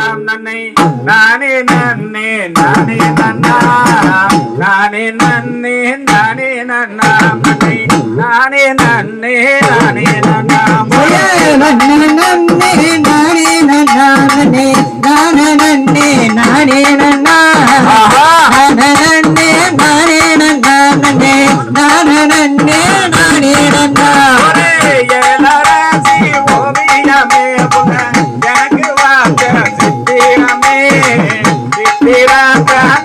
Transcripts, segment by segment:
நன்னை நானே நன்னே நானே நன்னா நானே நன்னே நானே நன்னா நன்னை நானே நன்னே நானே நன்னா நன்னே நானே நன்னா நன்னே நானே நன்னே நானே நன்னா நன்னே நானே நன்னா நன்னே நானே நன்னே நானே நன்னா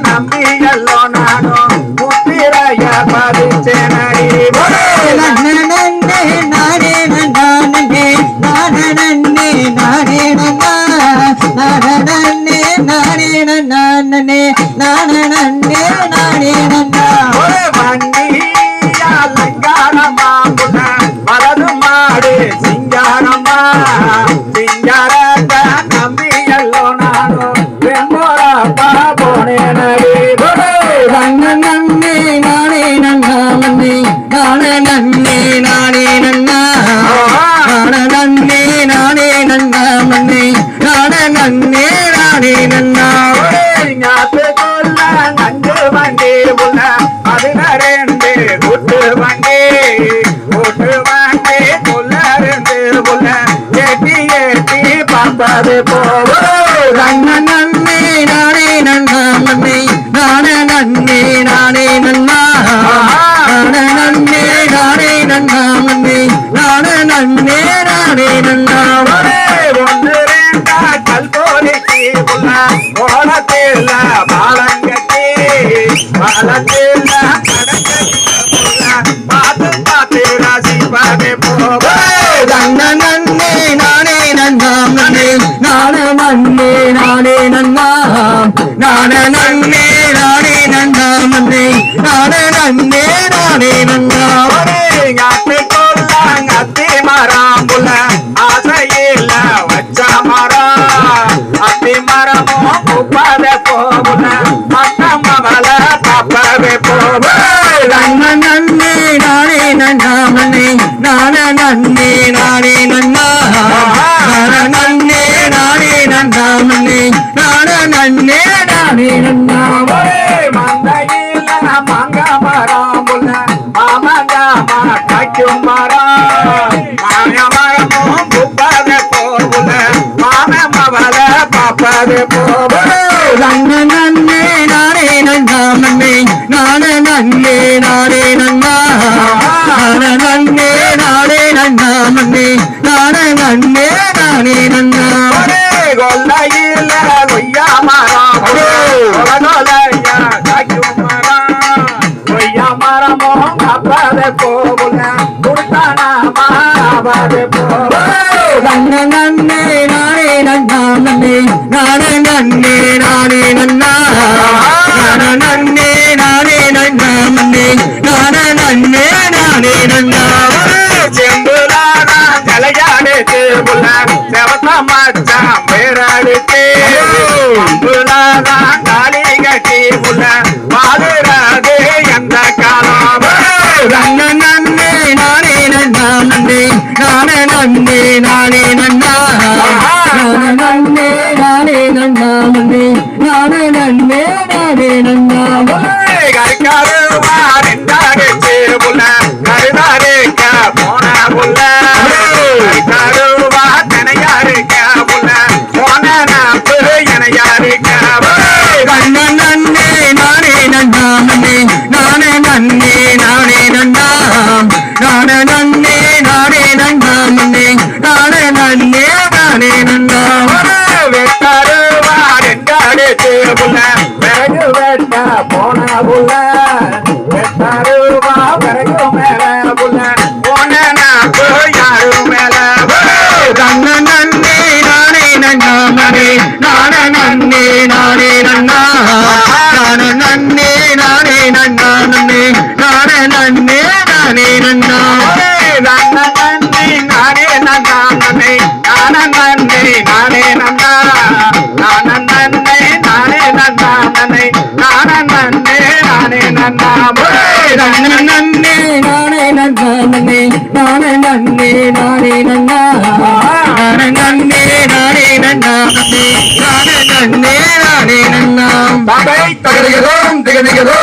நம்பியல்லோ நானும் முத்திரைய பதிச்சேனடி நன்னே நானே நன்னா நன்னே நானே நன்னே நானே நன்னா நன்னே நானே நன்னா நன்னே நானே நன்னே நானே நன்னா வண்டியா லங்காரமா புன வலது மாடு சிங்காரமா சிங்காரத்த நம்பியல்லோ நானும் வெம்போரப்பா போனேனடி நன்னே நானே நன்னா நன்னே நானே நன்னே நானே நன்னா நன்னே நானே நன்னா நன்னே நானே நன்னே நானே நன்னா ஞாத்து கொல்ல நஞ்சு வண்டி உள்ள பதினரெண்டு கூட்டு வண்டி கொல்லருந்து உள்ள எட்டி எட்டி பார்ப்பது போவோ நன்னே நானே நன்னா நன்னே நானே நன்னே நானே நன்னா நன்னே நானே நன்னா நன்னே நானே நன்னே நானே நன்னா ஒன்று ரெண்டா கல்போலிக்கு உள்ள ஓலத்தில் பாலங்கட்டி பாலத்தில் கடற்கரை பார்த்து பார்த்து ராசி பாதை போவோ நன்னே நானே நன்னா நன்னே நானே நன்னே நானே நன்னா நானே நன்னே நானே நன்னா நன்னே நானே நன்னே நானே நன்னா ஞாத்து கொல்ல அத்தி மரம் புள்ள ஆசையில் வச்ச மரம் அத்தி மரமும் குப்பதை போகுல மத்தம் அவள தப்பவே போவோ நன்னே நானே நன்னா நன்னே நானே நன்னே நானே நன்னா நன்னே நானே நன்னா நன்னே நானே நன்னே நானே நன்னா மந்தையில் மங்க மரம் புள்ள மாமங்காமா காய்க்கும் மரம் மாய மரமும் குப்பதை போகுல மாமம் அவள பாப்பது போவோ நன்னே நானே நன்னா நன்னே நானே நன்னே நானே நன்னா நன்னே நானே நன்னா நன்னே நானே நன்னே நானே நன்னா கொல்லையில் கொய்யா மரம் கொலையா காய்க்கும் மரம் கொய்யா மரமும் அப்பதை போகுல குடுத்தானாமாவது போவோ நன்னே நானே நன்னா நன்னே நானே நன்னே நானே நன்னா நன்னே நானே நன்னா நன்னே நானே நன்னே நானே நன்னா செம்புலானா தலையாடுச்சு புள்ள செவத்த மச்சான் பேரடிச்சு செம்புலானா காலி கட்டி புள்ள பாதுராது எந்த காலம் நன்னே நானே நன்னா நன்னே நானே நன்னே நானே நன்னா நன்னே நானே நன்னா நன்னே நானே நன்னே நானே நன்னா கருக்கருவா நின்றாடுச்சு புள்ள கருதாருக்க போன புள்ள கருவா தனையாருக்க புள்ள போன நாப்பு எனையாருக்க நன்னே நானே நன்னா நன்னே நானே நன்னே நானே நன்னா நானே நன்னே நானே நன்னா நன்னே நானே நன்னே நானே நன்னா வெட்டருவா நின்றாடுச்சு புள்ள பிறகு வெட்ட போன புள்ள வெட்டருவா பிறகு மேல புள்ள போன நாப்பு யாரு மேல நன்னே நானே நன்னா நன்னே நானே நன்னே நானே நன்னா நானே நன்னே நானே நன்னா நன்னே நானே நன்னே நானே நன்னா நன்னே நானே நன்னா நன்னே நானே நன்னே நானே நன்னா நானே நன்னே நானே நன்னா நன்னே நானே நன்னே நானே நன்னா நன்னே நானே நன்னா நன்னே நானே நன்னே நானே நன்னா நானே நன்னே நானே நன்னா நானே நானே நன்னே நானே நன்னாம் பாபை தகதிகளோம் திகதிகளோம்